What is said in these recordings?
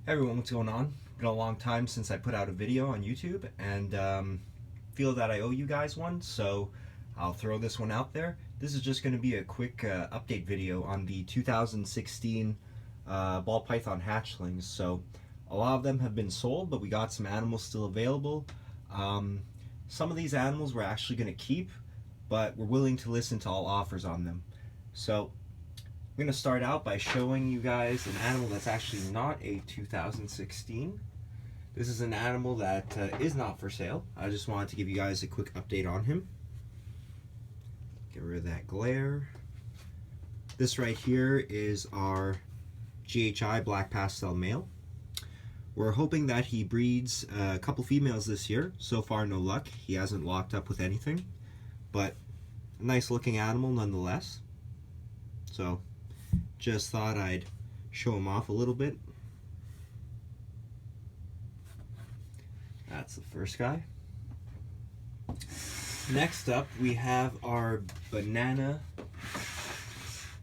Hey everyone, what's going on? Been a long time since I put out a video on YouTube, and feel that I owe you guys one, so I'll throw this one out there. This is just going to be a quick update video on the 2016 ball python hatchlings. So a lot of them have been sold, but we got some animals still available. Some of these animals we're actually going to keep, but we're willing to listen to all offers on them. So I'm going to start out by showing you guys an animal that's actually not a 2016. This is an animal that is not for sale. I just wanted to give you guys a quick update on him. Get rid of that glare. This right here is our GHI Black Pastel male. We're hoping that he breeds a couple females this year. So far, no luck. He hasn't locked up with anything, but a nice looking animal nonetheless. So just thought I'd show him off a little bit. That's the first guy. Next up, we have our banana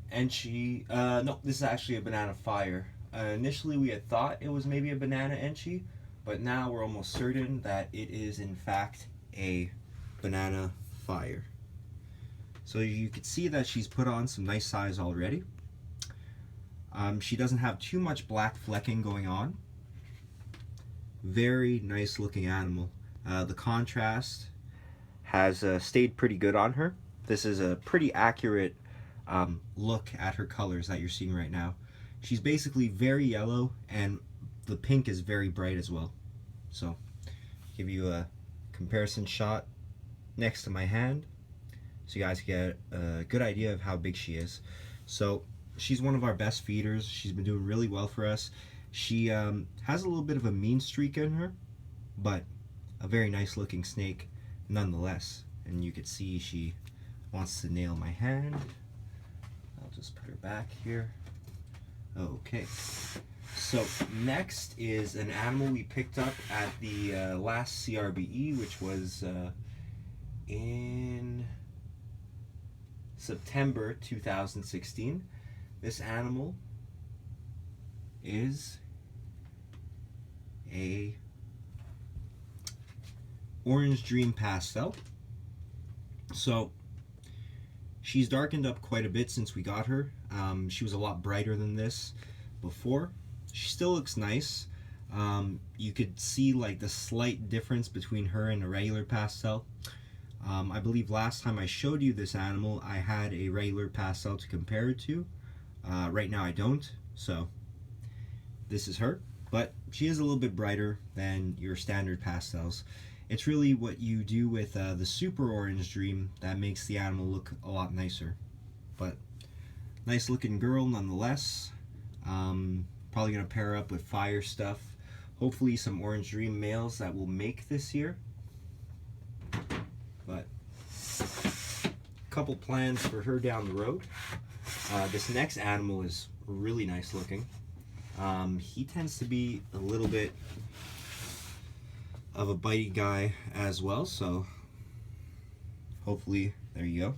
enchi. No, this is actually a banana fire. Initially, we had thought it was maybe a banana enchi, but now we're almost certain that it is in fact a banana fire. So you can see that she's put on some nice size already. She doesn't have too much black flecking going on. Very nice looking animal. The contrast has stayed pretty good on her. This is a pretty accurate look at her colors that you're seeing right now. She's basically very yellow, and the pink is very bright as well. So give you a comparison shot next to my hand so you guys get a good idea of how big she is. So she's one of our best feeders. She's been doing really well for us. She has a little bit of a mean streak in her, but a very nice looking snake nonetheless. And you can see she wants to nail my hand. I'll just put her back here. Okay. So next is an animal we picked up at the last CRBE, which was in September 2016. This animal is a Orange Dream Pastel. So she's darkened up quite a bit since we got her. She was a lot brighter than this before. She still looks nice. You could see like the slight difference between her and a regular pastel. I believe last time I showed you this animal, I had a regular pastel to compare it to. Right now I don't, so this is her, but she is a little bit brighter than your standard pastels. It's really what you do with the Super Orange Dream that makes the animal look a lot nicer. But nice looking girl nonetheless. Probably gonna pair up with fire stuff. Hopefully some Orange Dream males that will make this year. But a couple plans for her down the road. This next animal is really nice looking. He tends to be a little bit of a bitey guy as well, so hopefully, there you go,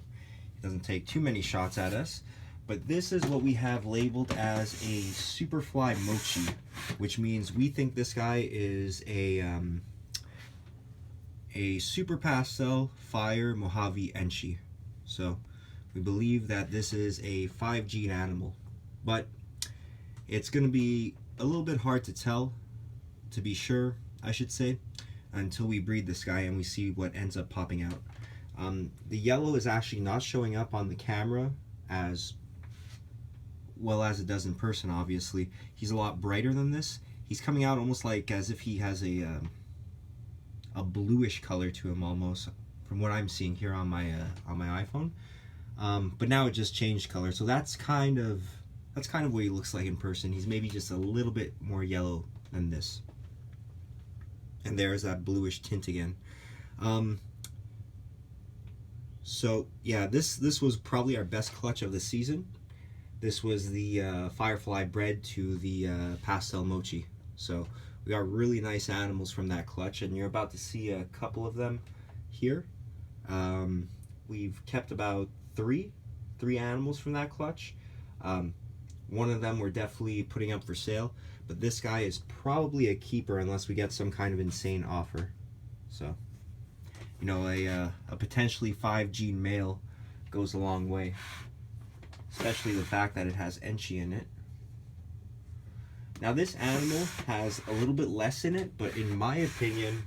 he doesn't take too many shots at us. But this is what we have labeled as a Superfly Mochi, which means we think this guy is a Super Pastel Fire Mojave Enchi. So we believe that this is a 5 gene animal, but it's going to be a little bit hard to tell, to be sure, I should say, until we breed this guy and we see what ends up popping out. The yellow is actually not showing up on the camera as well as it does in person, obviously. He's a lot brighter than this. He's coming out almost like as if he has a bluish color to him almost, from what I'm seeing here on my iPhone. But now it just changed color, so that's kind of what he looks like in person. He's maybe just a little bit more yellow than this. And there's that bluish tint again. So yeah, this was probably our best clutch of the season. This was the Firefly bred to the Pastel Mochi. So we got really nice animals from that clutch, and you're about to see a couple of them here. We've kept about three animals from that clutch. One of them we're definitely putting up for sale, but this guy is probably a keeper unless we get some kind of insane offer. So, you know, a potentially 5-gene male goes a long way, especially the fact that it has Enchi in it. Now this animal has a little bit less in it, but in my opinion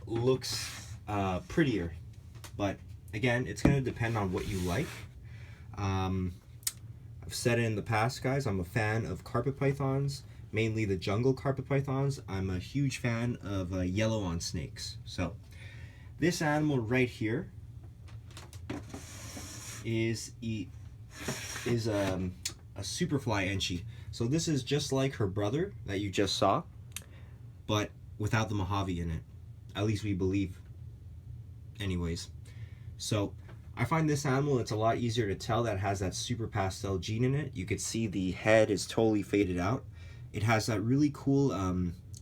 looks prettier. But again, it's going to depend on what you like. I've said it in the past, guys, I'm a fan of carpet pythons, mainly the jungle carpet pythons. I'm a huge fan of yellow on snakes. So this animal right here is a superfly Enchi. So this is just like her brother that you just saw, but without the Mojave in it. At least we believe. Anyways, so I find this animal, it's a lot easier to tell that it has that super pastel gene in it. You could see the head is totally faded out. It has that really cool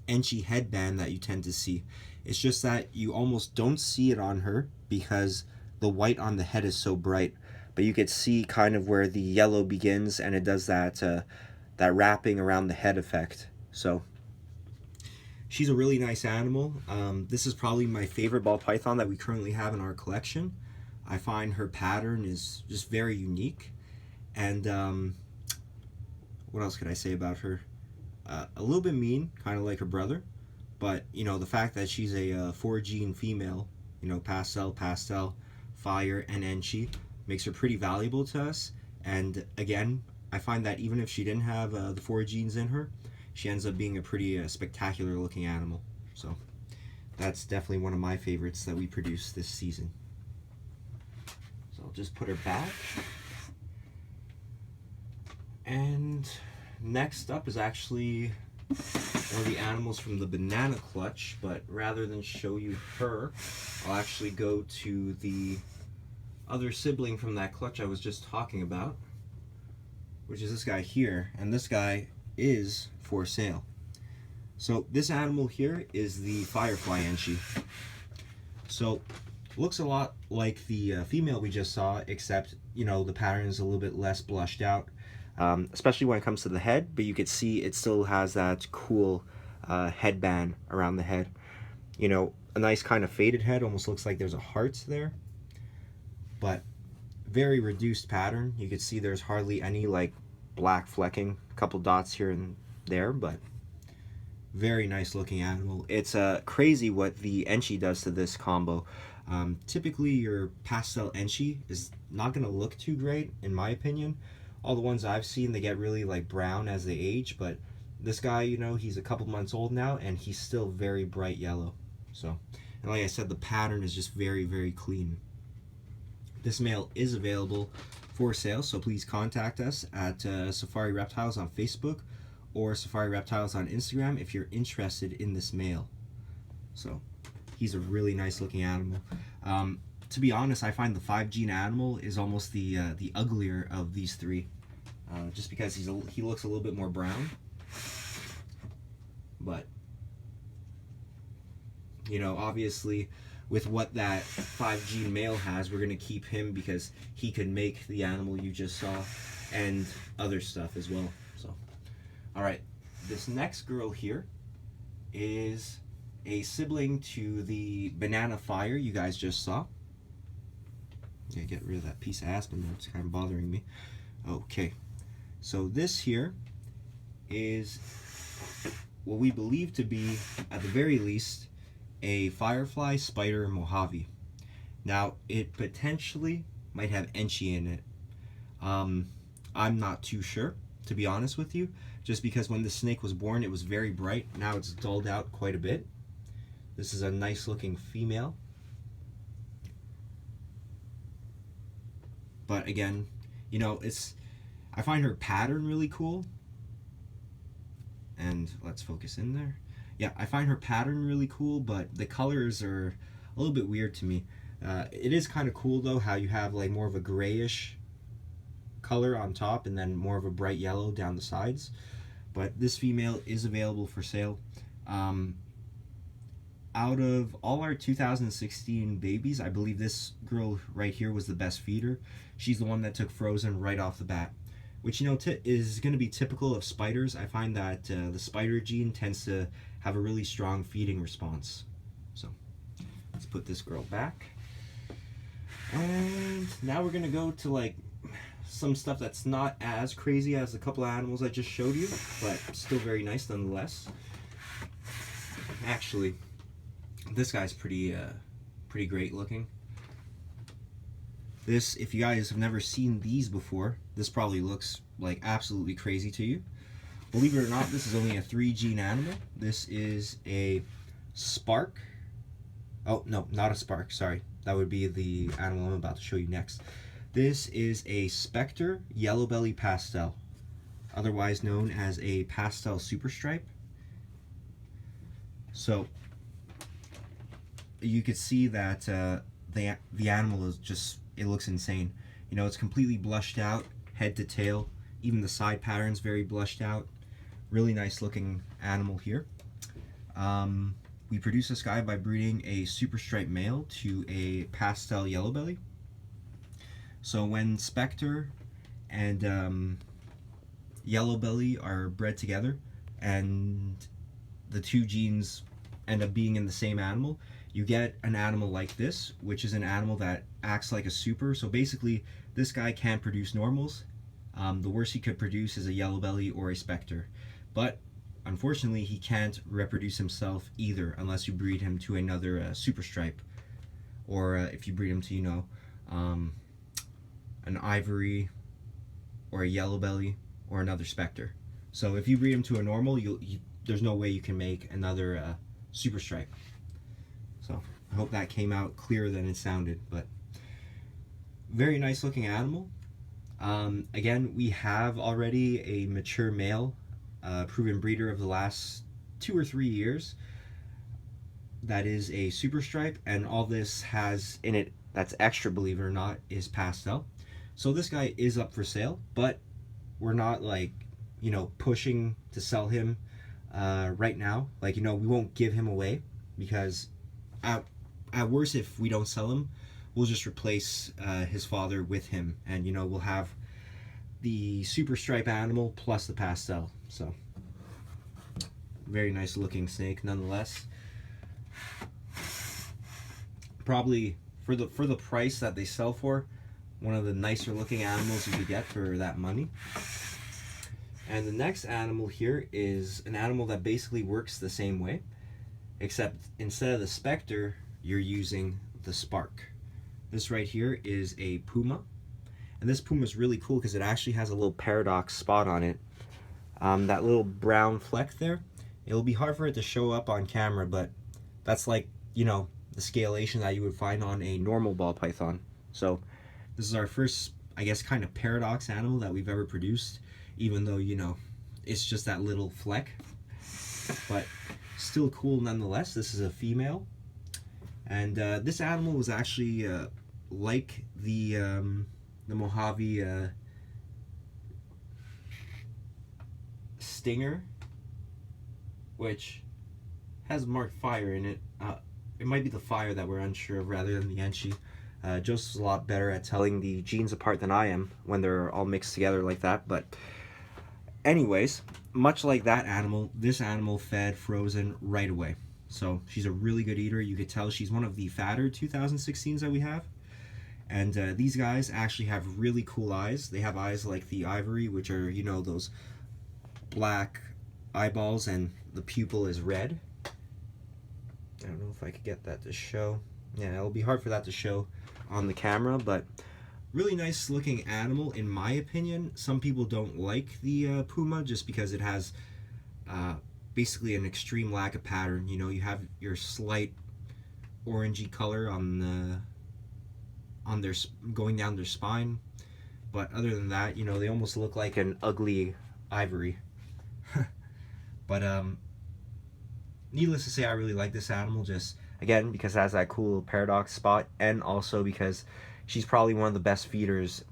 Enchi headband that you tend to see. It's just that you almost don't see it on her because the white on the head is so bright. But you could see kind of where the yellow begins, and it does that that wrapping around the head effect. So she's a really nice animal. This is probably my favorite ball python that we currently have in our collection. I find her pattern is just very unique. And what else could I say about her? A little bit mean, kind of like her brother. But, you know, the fact that she's a 4-gene female, you know, pastel, fire, and Enchi, makes her pretty valuable to us. And again, I find that even if she didn't have the 4 genes in her, she ends up being a pretty spectacular looking animal. So that's definitely one of my favorites that we produced this season. So I'll just put her back. And next up is actually one of the animals from the banana clutch, but rather than show you her, I'll actually go to the other sibling from that clutch I was just talking about, which is this guy here, and this guy is for sale. So this animal here is the Firefly Enchi. So looks a lot like the female we just saw, except, you know, the pattern is a little bit less blushed out, especially when it comes to the head, but you could see it still has that cool headband around the head. You know, a nice kind of faded head, almost looks like there's a heart there, but very reduced pattern. You could see there's hardly any like black flecking, a couple dots here and there, but very nice looking animal. It's crazy what the Enchi does to this combo. Typically your pastel Enchi is not going to look too great in my opinion. All the ones I've seen, they get really like brown as they age, but this guy, you know, he's a couple months old now and he's still very bright yellow. So, and like I said, the pattern is just very, very clean. This male is available for sale, so please contact us at Safari Reptiles on Facebook or Safari Reptiles on Instagram if you're interested in this male. So he's a really nice looking animal. To be honest, I find the 5-gene animal is almost the uglier of these three, just because he looks a little bit more brown. But you know, obviously, with what that 5-gene male has, we're going to keep him because he can make the animal you just saw and other stuff as well. So, all right, this next girl here is a sibling to the banana fire you guys just saw. Yeah, get rid of that piece of aspen there. It's kind of bothering me. Okay, so this here is what we believe to be, at the very least, a Firefly Spider Mojave. Now, it potentially might have Enchi in it. I'm not too sure, to be honest with you, just because when the snake was born, it was very bright. Now it's dulled out quite a bit. This is a nice looking female. But again, you know, I find her pattern really cool. And let's focus in there. Yeah, I find her pattern really cool, but the colors are a little bit weird to me. It is kind of cool though how you have like more of a grayish color on top and then more of a bright yellow down the sides. But this female is available for sale. Out of all our 2016 babies, I believe this girl right here was the best feeder. She's the one that took Frozen right off the bat. which, you know, is going to be typical of spiders. I find that the spider gene tends to have a really strong feeding response. So let's put this girl back. And now we're going to go to like some stuff that's not as crazy as a couple of animals I just showed you, but still very nice nonetheless. Actually, this guy's pretty great looking. This, if you guys have never seen these before, this probably looks like absolutely crazy to you. Believe it or not, this is only a 3 gene animal. This is a spark. Oh, no, not a spark, sorry. That would be the animal I'm about to show you next. This is a Spectre Yellow Belly Pastel, otherwise known as a pastel super stripe. So you could see that the animal is just, it looks insane. You know, it's completely blushed out, head to tail. Even the side pattern's very blushed out. Really nice looking animal here. We produce this guy by breeding a super stripe male to a pastel yellow belly. So when Spectre and yellow belly are bred together and the 2 genes end up being in the same animal, you get an animal like this, which is an animal that acts like a super. So basically, this guy can't produce normals. The worst he could produce is a yellow belly or a Spectre. But unfortunately, he can't reproduce himself either unless you breed him to another super stripe. Or if you breed him to, you know, an ivory or a yellow belly or another Spectre. So if you breed him to a normal, there's no way you can make another super stripe. So I hope that came out clearer than it sounded, but very nice looking animal. Again, we have already a mature male, proven breeder of the last 2 or 3 years. That is a super stripe, and all this has in it that's extra, believe it or not, is pastel. So this guy is up for sale, but we're not like, you know, pushing to sell him right now. Like, you know, we won't give him away because at worst, if we don't sell him, we'll just replace his father with him, and you know, we'll have the super stripe animal plus the pastel. So very nice looking snake nonetheless. Probably for the price that they sell for, one of the nicer looking animals you could get for that money. And the next animal here is an animal that basically works the same way, except instead of the Spectre, you're using the Spark. This right here is a puma, and this puma is really cool because it actually has a little paradox spot on it. That little brown fleck there, it'll be hard for it to show up on camera, but that's like, you know, the scalation that you would find on a normal ball python. So this is our first, I guess, kind of paradox animal that we've ever produced, even though, you know, it's just that little fleck, but still cool nonetheless. This is a female, and this animal was actually like the Mojave Stinger, which has marked fire in it. It might be the fire that we're unsure of rather than the Enchi. Joseph's a lot better at telling the genes apart than I am when they're all mixed together like that. But anyways, much like that animal, this animal fed frozen right away. So she's a really good eater. You could tell she's one of the fatter 2016s that we have. And these guys actually have really cool eyes. They have eyes like the ivory, which are, you know, those black eyeballs, and the pupil is red. I don't know if I could get that to show. Yeah, it'll be hard for that to show on the camera, but really nice looking animal in my opinion. Some people don't like the puma just because it has basically an extreme lack of pattern. You know, you have your slight orangey color on their going down their spine, but other than that, you know, they almost look like an ugly ivory. But needless to say, I really like this animal, just again because it has that cool paradox spot, and also because she's probably one of the best feeders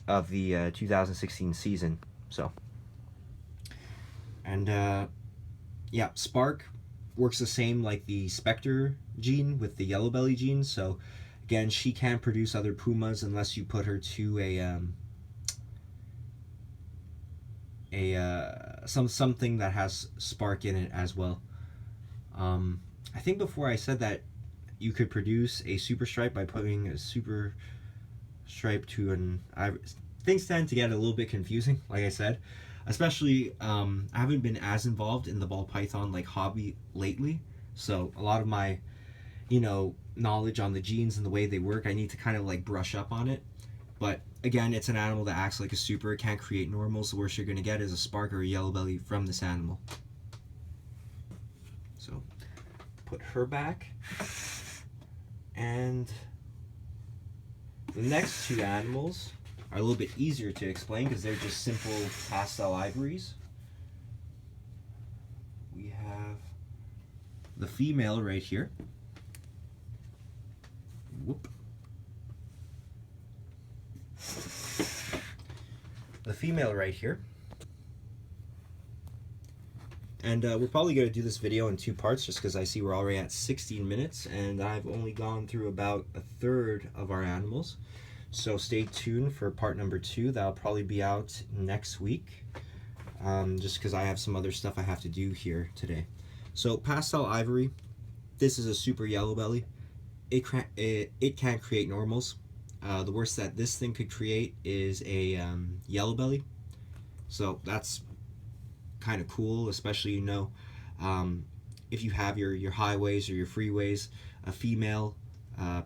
of the 2016 season. So, and yeah, Spark works the same like the Spectre gene with the yellow belly gene. So again, she can't produce other pumas unless you put her to something that has spark in it as well. I think before I said that you could produce a super stripe by putting a super stripe to an ivory. Things tend to get a little bit confusing, like I said, especially I haven't been as involved in the ball python like hobby lately, so a lot of my knowledge on the genes and the way they work, I need to kind of like brush up on it. But again, it's an animal that acts like a super. It can't create normals. The worst you're going to get is a spark or a yellow belly from this animal. So put her back. And the next two animals are a little bit easier to explain because they're just simple pastel ivories. We have the female right here. Whoop. The female right here. And we're probably going to do this video in 2 parts just because I see we're already at 16 minutes and I've only gone through about a third of our animals. So stay tuned for part number 2. That'll probably be out next week, just because I have some other stuff I have to do here today. So pastel ivory, this is a super yellow belly. It can't create normals. The worst that this thing could create is a yellow belly. So that's kind of cool, especially if you have your highways or your freeways. A female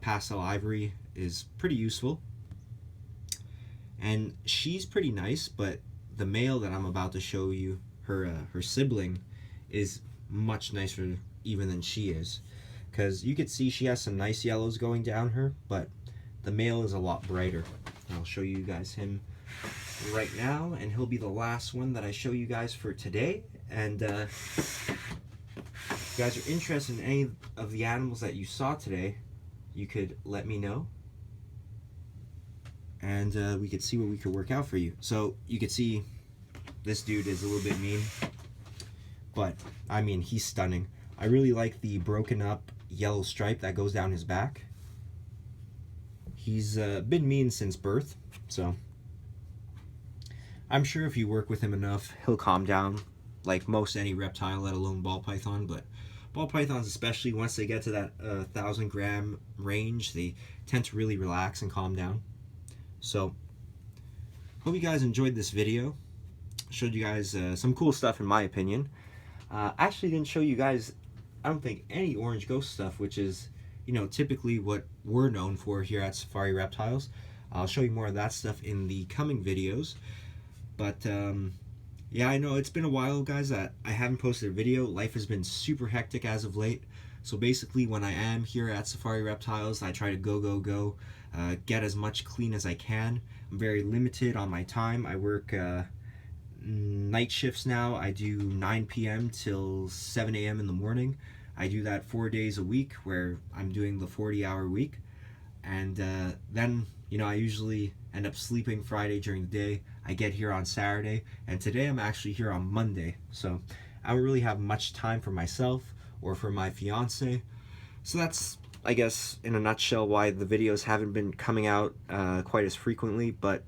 pastel ivory is pretty useful, and she's pretty nice. But the male that I'm about to show you, her sibling, is much nicer even than she is, because you could see she has some nice yellows going down her, but the male is a lot brighter. I'll show you guys him right now, and he'll be the last one that I show you guys for today. And if you guys are interested in any of the animals that you saw today, you could let me know, and we could see what we could work out for you. So you could see this dude is a little bit mean, but I mean, he's stunning. I really like the broken up yellow stripe that goes down his back. He's been mean since birth, so I'm sure if you work with him enough, he'll calm down like most any reptile, let alone ball python. But ball pythons, especially once they get to that 1,000-gram range, they tend to really relax and calm down. So hope you guys enjoyed this video. Showed you guys some cool stuff in my opinion. Actually didn't show you guys, I don't think, any orange ghost stuff, which is typically what we're known for here at Safari Reptiles. I'll show you more of that stuff in the coming videos. But yeah, I know it's been a while, guys, that I haven't posted a video. Life has been super hectic as of late. So basically, when I am here at Safari Reptiles, I try to go, get as much clean as I can. I'm very limited on my time. I work night shifts now. I do 9 p.m. till 7 a.m. in the morning. I do that 4 days a week, where I'm doing the 40-hour week. And then, I usually end up sleeping Friday during the day. I get here on Saturday, and today I'm actually here on Monday. So I don't really have much time for myself or for my fiance. So that's, I guess, in a nutshell, why the videos haven't been coming out quite as frequently. But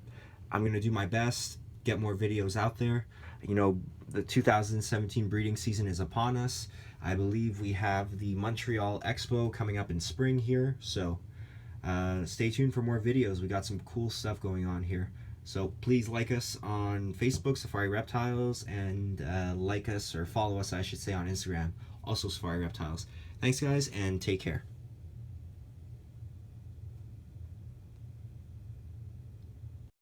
I'm going to do my best, get more videos out there. The 2017 breeding season is upon us. I believe we have the Montreal Expo coming up in spring here, so stay tuned for more videos. We got some cool stuff going on here. So please like us on Facebook, Safari Reptiles, and like us, or follow us, I should say, on Instagram, also Safari Reptiles. Thanks, guys, and take care.